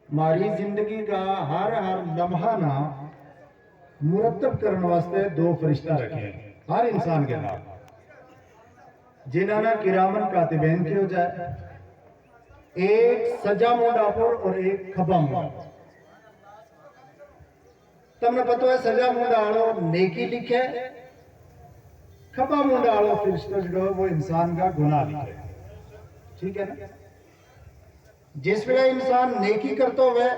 ہماری زندگی کا ہر لمحہ نا مرتب کرنے واسطے دو فرشتہ رکھے ہیں ہر انسان کے نام، جنہاں نا کرامن کاتبین کی ہو جائے، ایک سجا مونڈا پر اور ایک کھبا مونڈا۔ تم نے پتہ ہے سجا مونڈا آڑو نیکی لکھے، کھبا مونڈا آڑو فرشتہ جو وہ انسان کا گناہ لکھے، ٹھیک ہے نا؟ جس ویلے انسان نیکی کرتو ہوئے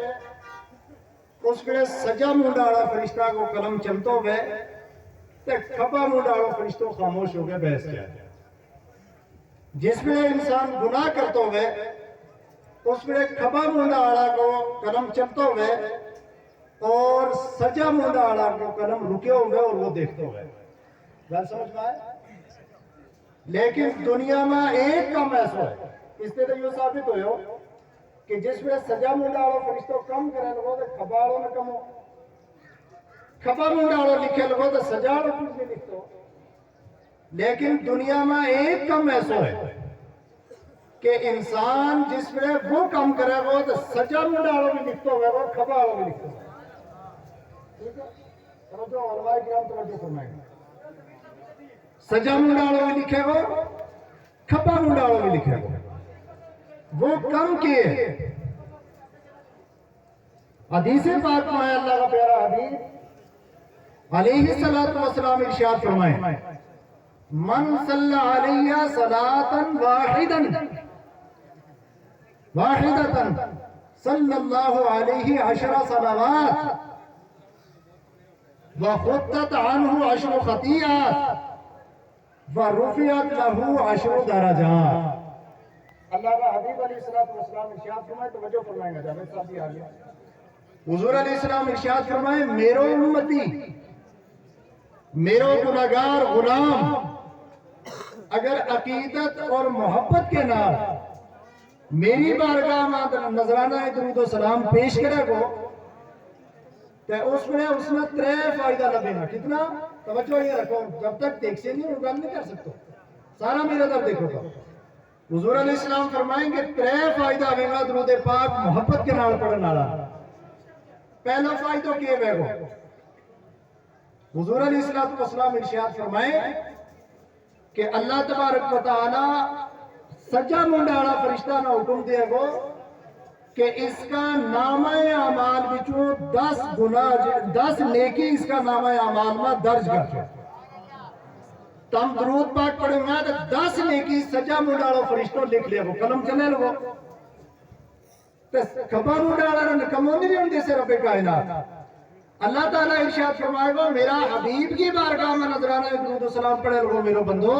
اس ویلے سجا مونڈا آڑا فرشتہ کو قلم چلتو ہوئے تے کھبا مونڈا آڑا فرشتہ خاموش ہو گئے بحث کیا ہے۔ جس ویلے انسان گناہ کرتو ہوئے اس ویلے کھبا مونڈا آڑا کو قلم چلتو ہوئے اور سجا مونڈا آڑا کو قلم رکے ہوئے اور وہ دیکھتے ہوئے۔ بات سمجھ میں آئے؟ لیکن دنیا میں ایک کم ایسا ہے، اس نے تو یہ ثابت ہوئے ہو کہ جس میں سجا مونڈا آڑو فرشتوں کم کرے لگو تو کھبا آڑو میں کم ہو، کھبا مونڈا آڑو لکھے لگو تو سجا آڑو کچھ بھی لکھتو۔ لیکن دنیا میں ایک کم ایسا ہے کہ انسان جس میں وہ کم کرے گا تو سجا مونڈا آڑو بھی لکھتو ہوئے گا، کھبا آڑو بھی لکھتو ہوئے گا۔ ٹھیک ہے؟ توجہ علماء کرام توجہ فرمائیں گے، سجا مونڈا آڑو بھی لکھے گا، کھبا مونڈا آڑو بھی لکھے گا، وہ کم کیے۔ حدیث پاک میں اللہ کا پیارا حبیب علیہ السلام ارشاد فرمائے، من صلی علیہ صلاة واحدة صلی اللہ علیہ 10 صلوات وخطت عنہ 10 خطیئات ورفعت له 10 درجات۔ اللہ کا حبیب علیہ السلام ارشاد فرمائے، توجہ فرمائیں گا جاوید صاحب بھی آگیا۔ حضور علیہ السلام ارشاد فرمائے، میرو امتی، میرو گناہگار غلام اگر عقیدت اور محبت کے نام میری بارگاہ میں نذرانہ درود و سلام پیش کرے گو تو اس میں 3 فائدہ لبے گا۔ کتنا؟ توجہ یہ رکھو، جب تک دیکھ سے نہیں گل نہیں کر سکتے، سارا میرا در دیکھو گا۔ حضور علیہ السلام فرمائیں گے 3 فائدہ آئے گا درود پاک محبت کے نال پڑھن والا۔ پہلا فائدہ کیے گئے گو، حضور علیہ السلام ارشاد فرمائیں کہ اللہ تبارک و تعالی سجا مونڈا والا فرشتہ نہ حکم دے گو کہ اس کا نامہ اعمال بچو 10 گناہ 10 نیکی اس کا نامہ اعمال میں درج کر دو۔ تم درود پاک پڑھیں گا تو 10 نیکی سجا مونڈا والا فرشتوں لکھ لے گو، قلم چلے لگو۔ کھبا مونڈا والا نکمونی نہیں ہوندے سے رب کائنات۔ اللہ تعالیٰ ارشاد فرمائے گا، میرا حبیب کی بارگاہ میں نذرانہ درود و سلام پڑھے لگو میرے بندو،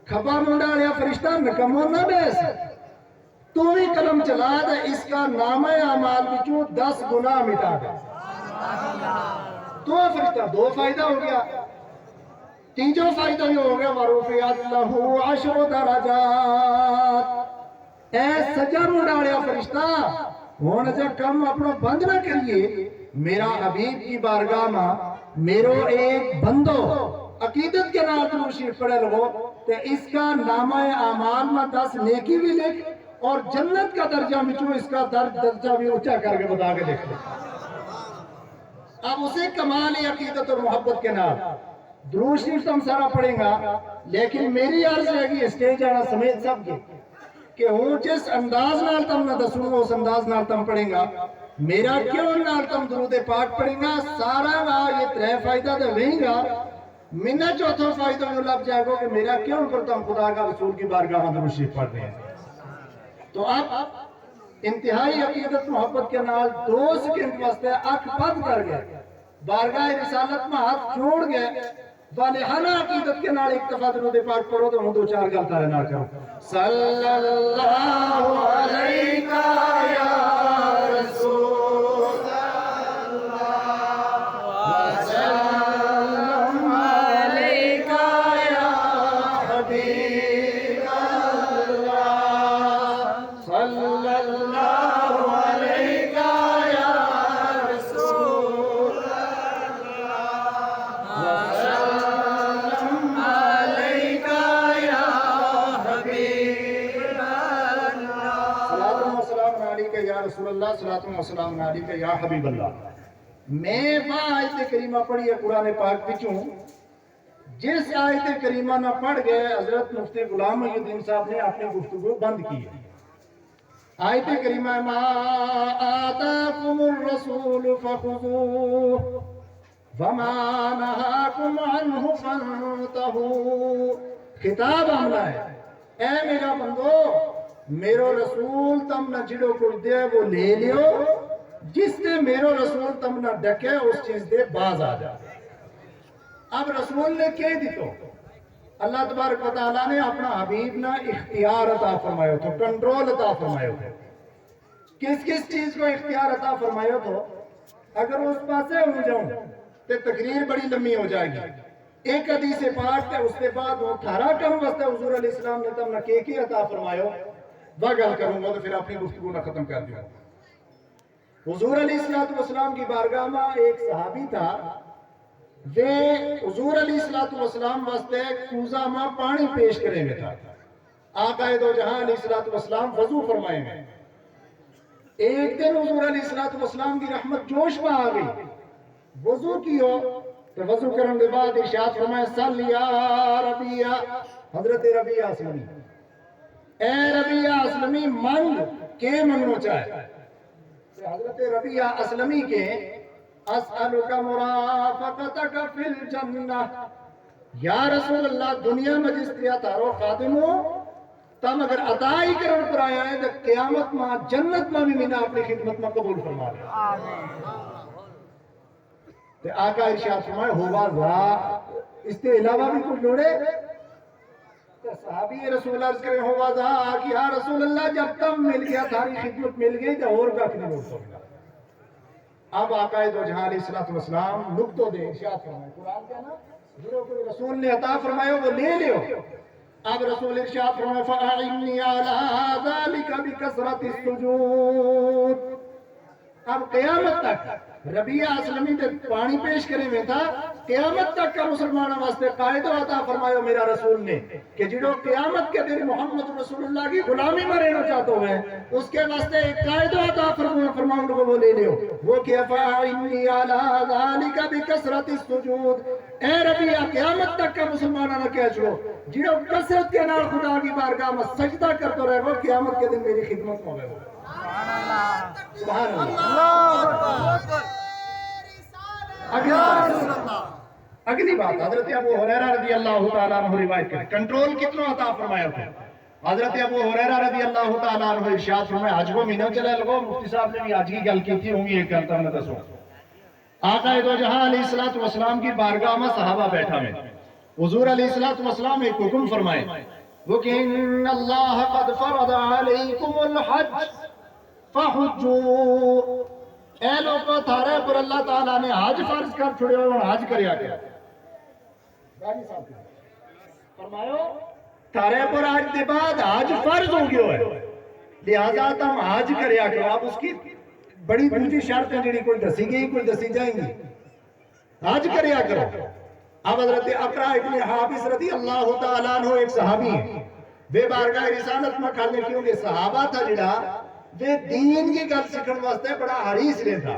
کھبا مونڈا والا فرشتہ نکمون نہ بیس، تو ہی قلم چلا دے اس کا نامہ اعمال بچوں 10 گناہ مٹا دے۔ تو فرشتہ 2 فائدہ ہو گیا۔ تیجو فائدہ یہ ہو گیا، وَرُفِعَتْ لَهُ 10 درجات۔ اے سجا مونڈا والا فرشتہ ہون جا کم اپنا بند نہ کریے، میرا حبیب کی بارگاہ میں میرو ایک بندو عقیدت کے نام درود شریف پڑھے لگو تو اس کا نامہ اعمال میں 10 نیکی بھی لکھ اور جنت کا درجہ بچو اس کا درجہ بھی اونچا کر کے بتا کے دیکھ لیں۔ اب اسے کمال عقیدت اور محبت کے نام درود شریف تم سارا پڑھیں گا، لیکن میری عرض ہے کہ اسٹیج آنا سمیت سب کے کہ ہوں جس انداز نال تم نہ دسوں گا اس انداز نال تم پڑھیں گا، میرا کیوں نال تم درود پاک پڑھیں گا، سارا گا یہ 3 فائدہ تو رہیں گا، منہ 4تھا فائدہ میں لب جائے گا کہ میرا کیوں پر تم خدا کا رسول کی بارگاہ میں درود شریف پڑھ رہے ہیں۔ تو اب انتہائی عقیدت محبت کے نال 2 سیکنڈ واسطے اکھ بند کر گئے، بارگاہ رسالت میں ہاتھ جوڑ گئے، والہانہ عقیدت کے نال ایک دفعہ درود پاک پڑھو تو ہوں 2-4 گل تارے نال کرو۔ صلی اللہ علیہ یا رسول اللہ وسلم علیہ یا حبیب اللہ صلی اللہ علیہ یا رسول اللہ وسلم علیہ یا حبیب اللہ۔ اللہ صلی اللہ علیہ وسلم علیہ یا حبیب اللہ میں وہ آیت کریمہ پڑھی ہے قرآن پاک وچوں جس آیت کریمہ نہ پڑھ گئے حضرت مفتی غلام محی الدین صاحب نے اپنی گفتگو بند کی ہے. آیت کریمہ ما آتاکم الرسول فخذوه وما نہاکم عنہ فانتہوا. خطاب حملہ ہے اے میرا بندو میرو رسول تم نہ جڑو کچھ دے وہ لے لیو جس نے میرو رسول تم نہ ڈکے اس چیز دے باز آ جا. اب رسول نے کہہ دی تو اللہ تبارک و تعالیٰ نے اپنا حبیب نہ اختیار عطا فرمایا تو کنٹرول عطا فرمایا تو کس کس چیز کو اختیار عطا فرمایا تو اگر اس پاسے ہو جاؤں تو تقریر بڑی لمبی ہو جائے گی. ایک حدیث پاک تے اس کے بعد وہ تھارا کم واسطے حضور علیہ السلام نے تم نہ کی عطا فرمایا وہ گل کروں گا تو پھر اپنی گفتگو نہ ختم کر دوں. حضور علیہ السلام کی بارگاہ میں ایک صحابی تھا وہ حضور علیہ السلام واسطے کوزہ میں پانی پیش کرے میں تھا. آقا دو جہاں علیہ السلام وضو فرمائے میں. ایک دن حضور علیہ السلام کی رحمت جوش میں آ گئی. وضو کیو تو وضو کرنے کے بعد ارشاد فرمائے صلی یا ربیہ حضرت ربیہ اسلمی اے ربیہ اسلمی منگ کے منگو چاہے. حضرت ربیہ اسلمی کے اسألک مرافقتک فی الجنہ یا رسول اللہ دنیا میں جس طرح تارو خادم ہو تم اگر عطائی کرن پر آیا ہے تو قیامت میں جنت میں بھی مینا اپنی خدمت میں قبول فرما لیا. آقا ارشاد فرمائے ہوا ذا اس کے علاوہ بھی کچھ لوڑے تو صحابی رسول عرض کریں ہوا ذا کہ یا رسول اللہ جب تم مل گیا تھاری خدمت مل گئی تو اور کا کنے لوڑ سکتا. اب آقا دو جہاں علیہ السلام نکتو دے ارشاد فرمائے قرآن کیا نا جو کوئی رسول نے عطا فرمایا وہ لے لیو. اب رسول ارشاد فرمائے فَأَعِنِّي عَلَىٰ ذَلِكَ بِكَثْرَةِ السُّجُودِ. اب قیامت تک ربیہ اسلمی تے پانی پیش کرے میں تھا قیامت تک کا مسلمانوں واسطے قائد عطا فرمایا میرا رسول نے کہ جڑو قیامت کے دن محمد رسول اللہ کی غلامی میں رہنا چاہتے ہوئے اس کے واسطے ایک قائد عطا فرماؤں کو وہ لے لیو. وہ کیا فَإِنِّي عَلَىٰ ذَلِكَ بِكَثْرَةِ السُّجُودِ. اے ربیہ قیامت تک کا مسلمانوں نے کہہ چھوڑو جڑو کثرت کے نال خدا کی بارگاہ میں سجدہ کرتے رہے وہ قیامت کے دن میری خدمت میں ہوئے. سبحان اللہ. اگلی بات حضرت ابو ہریرہ رضی اللہ تعالیٰ عنہ روایت کریں کنٹرول کتنا عطا فرمایا تھا. حضرت ابو ہریرہ رضی اللہ تعالیٰ عنہ ارشاد فرمائے حج کو مہینہ چلے لگو. مفتی صاحب نے بھی حج کی گل کی تھی ہوں گی ایک کرتا میں دسوں. آقا دو جہاں علیہ السلام کی بارگاہ میں صحابہ بیٹھا میں حضور علیہ السلام ایک حکم فرمائے وہ کہ ان اللہ قد فرض علیکم الحج فحجو. اے لوگوں تھارے پر اللہ تعالیٰ نے حج فرض کر چھوڑے اور حج کریا گیا. فرمایو تھارے پر آج دے بعد حج فرض ہو گیا ہے لہذا تم حج کریا گیا. اب اس کی بڑی دوسری شرطیں جڑی کوئی دسی گئی کوئی دسی جائیں گی. حج کریا کرو. اب حضرت اقرا ابن حابس رضی اللہ تعالیٰ عنہ ایک صحابی ہیں بے بارگاہ رسالت میں کھانے کیوں کہ صحابہ تھا جڑا وہ دین کی گل سکھن واسطے بڑا حریص رہتا.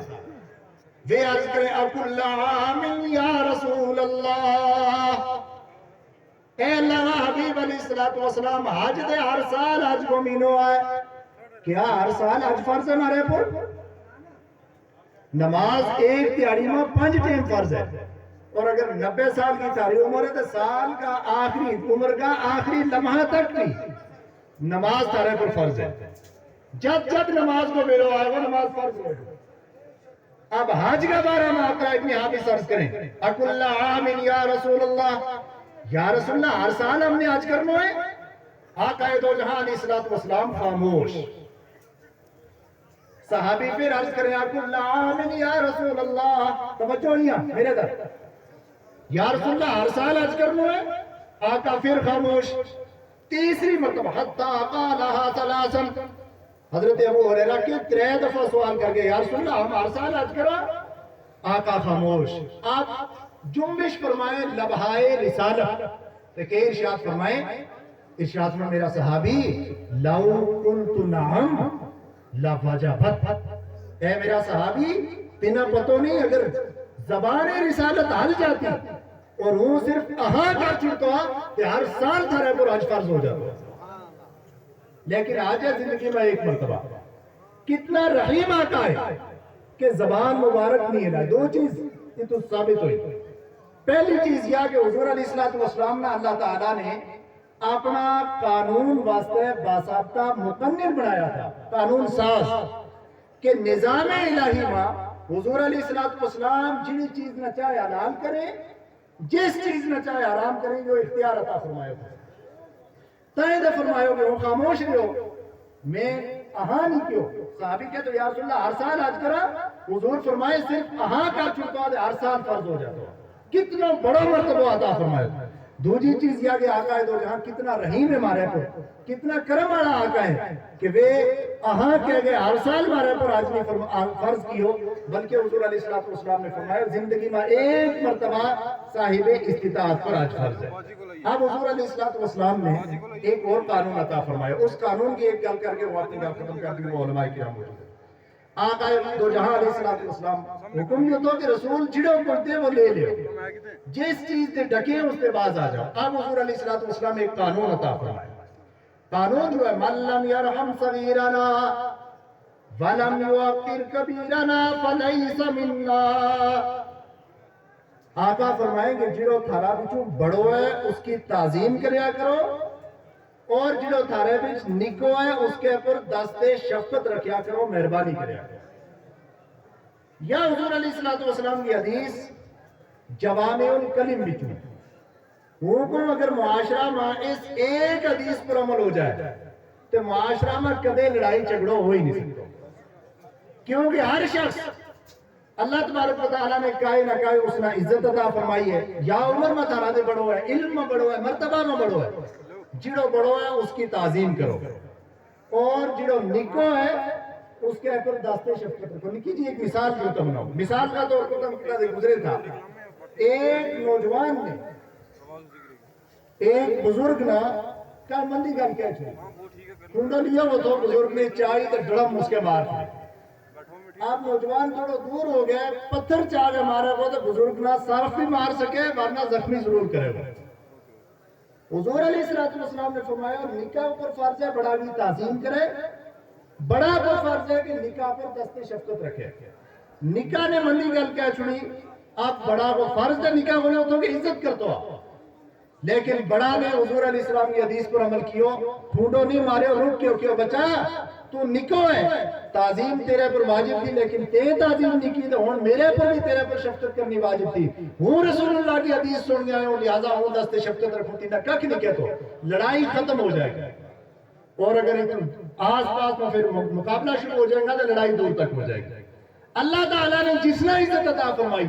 وہ عرض کرے اکل عام یا رسول اللہ اے اللہ حبیب علیہ السلام حج دے ہر سال حج کو مینو آئے. کیا ہر سال حج فرض ہے ہمارے پر؟ نماز ایک تیاری میں 5 ٹائم فرض ہے اور اگر 90 سال کی تاری عمر ہے تو سال کا آخری عمر کا آخری لمحہ تک بھی نماز تارے پر فرض ہے. جب جب نماز کو بیلو آئے وہ نماز فرض ہو. اب حج کا بارے میں اقرا ابن حابس عرض کریں اکل عام یا رسول اللہ یا رسول اللہ ہر سال ہم نے حج کرنا ہے. آقا دو جہاں علیہ السلام خاموش. صحابی پھر عرض کریں اکل عام یا رسول اللہ. توجہ نہیں میرے در یا رسول اللہ ہر سال حج کرنا ہے. آقا پھر خاموش. تیسری مرتبہ حتی قالہا ثلاثا. حضرت ابو ہریرہ کی 3 دفعہ سوال کر گئے یا رسول اللہ ہم ہر سال حج کرا. آقا خاموش. آپ جنبش فرمائے لبہائے رسالت تو کہ ارشاد فرمائے ارشاد میں میرا صحابی لو قلت نعم لوجبت اے میرا صحابی تینا پتو نہیں اگر زبان رسالت حل جاتی اور وہ صرف اہاں کر چھڑتا کہ ہر سال تھارے پر حج فرض ہو جاتا، لیکن آج ہے زندگی میں ایک مرتبہ کتنا رحیم آقا ہے کہ زبان مبارک نہیں ہے. دو چیز یہ تو ثابت ہوئی. پہلی چیز یہ کہ حضور علیہ السلام نے اللہ تعالیٰ نے اپنا قانون واسطے باضابطہ مقنن بنایا تھا، قانون ساز، کہ نظام الہی ماں حضور علیہ السلام جنی چیز نہ چاہے حلال کرے، جس چیز نہ چاہے حرام کریں، جو اختیار عطا فرمائے ہو تائیں دے فرمائے ہو کہ وہ خاموش رہو میں اہاں نہیں کیوں. صحابی کہتے یا رسول اللہ ہر سال حج کرا، حضور فرمائے صرف اہاں کر چکا دے ہر سال فرض ہو جاتا. کتنا بڑا مرتبہ عطا فرمائے. دوسری چیز یہ کہ آقا ہے دو جہاں کتنا رحیم ہے مارے پر، کتنا کرم والا آقا ہے کہ وہ اہاں کہہ گئے ہر سال مارے پر آج نہیں فرض کی ہو، بلکہ حضور علیہ السلام نے فرمایا زندگی میں ایک مرتبہ صاحب استطاعت پر آج فرض ہے. اب حضور علیہ السلام نے ایک اور قانون عطا فرمایا. اس قانون کی ایک گل کر کے وہ اپنی گل ختم کر دی. وہ علماء کرام موجود ہیں. آقا دو جہاں علیہ السلام حکم یہ تو کہ رسول جڑوں کرتے وہ لے لے، جس چیز سے ڈکے اس کے باز آ جاؤ. اب حضور علیہ السلام ایک قانون عطا فرمایا. قانون جو ہے من لم یرحم صغیرنا ولم یوقر کبیرنا فلیس منا. آقا فرمائیں گے جڑو تھارا بچو بڑو ہے اس کی تعظیم کریا کرو، اور جڑو تھارے بچ نکو ہے اس کے پر دست شفقت رکھیا کرو، مہربانی کریا کرو. یا حضور علیہ السلام کی حدیث جوامع الکلم بچو حکم اگر معاشرہ میں اس ایک حدیث پر عمل ہو جائے تو معاشرہ میں کدے لڑائی جھگڑو ہو ہی نہیں سکتا. کیونکہ ہر شخص اللہ تبارک و تعالیٰ نے کائے نہ کائے اس نے عزت عطا فرمائی ہے. یا عمر میں تھارا دے بڑو ہے، علم میں بڑو ہے، مرتبہ میں بڑو ہے، جڑو بڑو ہے اس کی تعظیم کرو، اور جڑو نکو ہے اس کے اوپر دست شفقت رکھو. نکی جی ایک مثال کیوں تو بناؤ. مثال کا طور پر گزرے تھا ایک نوجوان نے ایک بزرگ نا کیا مندی گل کہہ چھوڑی کنڈا لیا وہ تو بزرگ نے چاہی تو ڈڑم اس کے مار تھے. آپ نوجوان تھوڑا دور ہو گئے، پتھر چاہ کے مارے وہ تو بزرگ نہ صرف بھی مار سکے ورنہ زخمی ضرور کرے گا. حضور علیہ السلام نے فرمایا نکاح اوپر فرض ہے بڑا بھی تعظیم کرے، بڑا پر فرض ہے کہ نکاح پر دست شفقت رکھے. نکاح نے مندی گل کہہ چھوڑی. آپ بڑا کو فرض ہے نکاح ہونے ہوتا کہ عزت کرتا ہو، لیکن بڑا نے حضور علیہ السلام کی حدیث پر عمل کیو، ڈھونڈو نہیں مارے اور رک کیوں بچا تو نکو ہے، تعظیم تیرے پر واجب تھی لیکن تے تعظیم نہیں کی تو ہون میرے پر بھی تیرے پر شفقت کرنی واجب تھی. ہوں رسول اللہ کی حدیث سن گیا ہوں لہذا ہوں دست شفقت رکھوں تھی نہ کک نہیں کہتو. لڑائی ختم ہو جائے گی، اور اگر آس پاس میں پھر مقابلہ شروع ہو جائے گا تو لڑائی دور تک ہو جائے گی. اللہ تعالیٰ نے جس نے عزت عطا فرمائی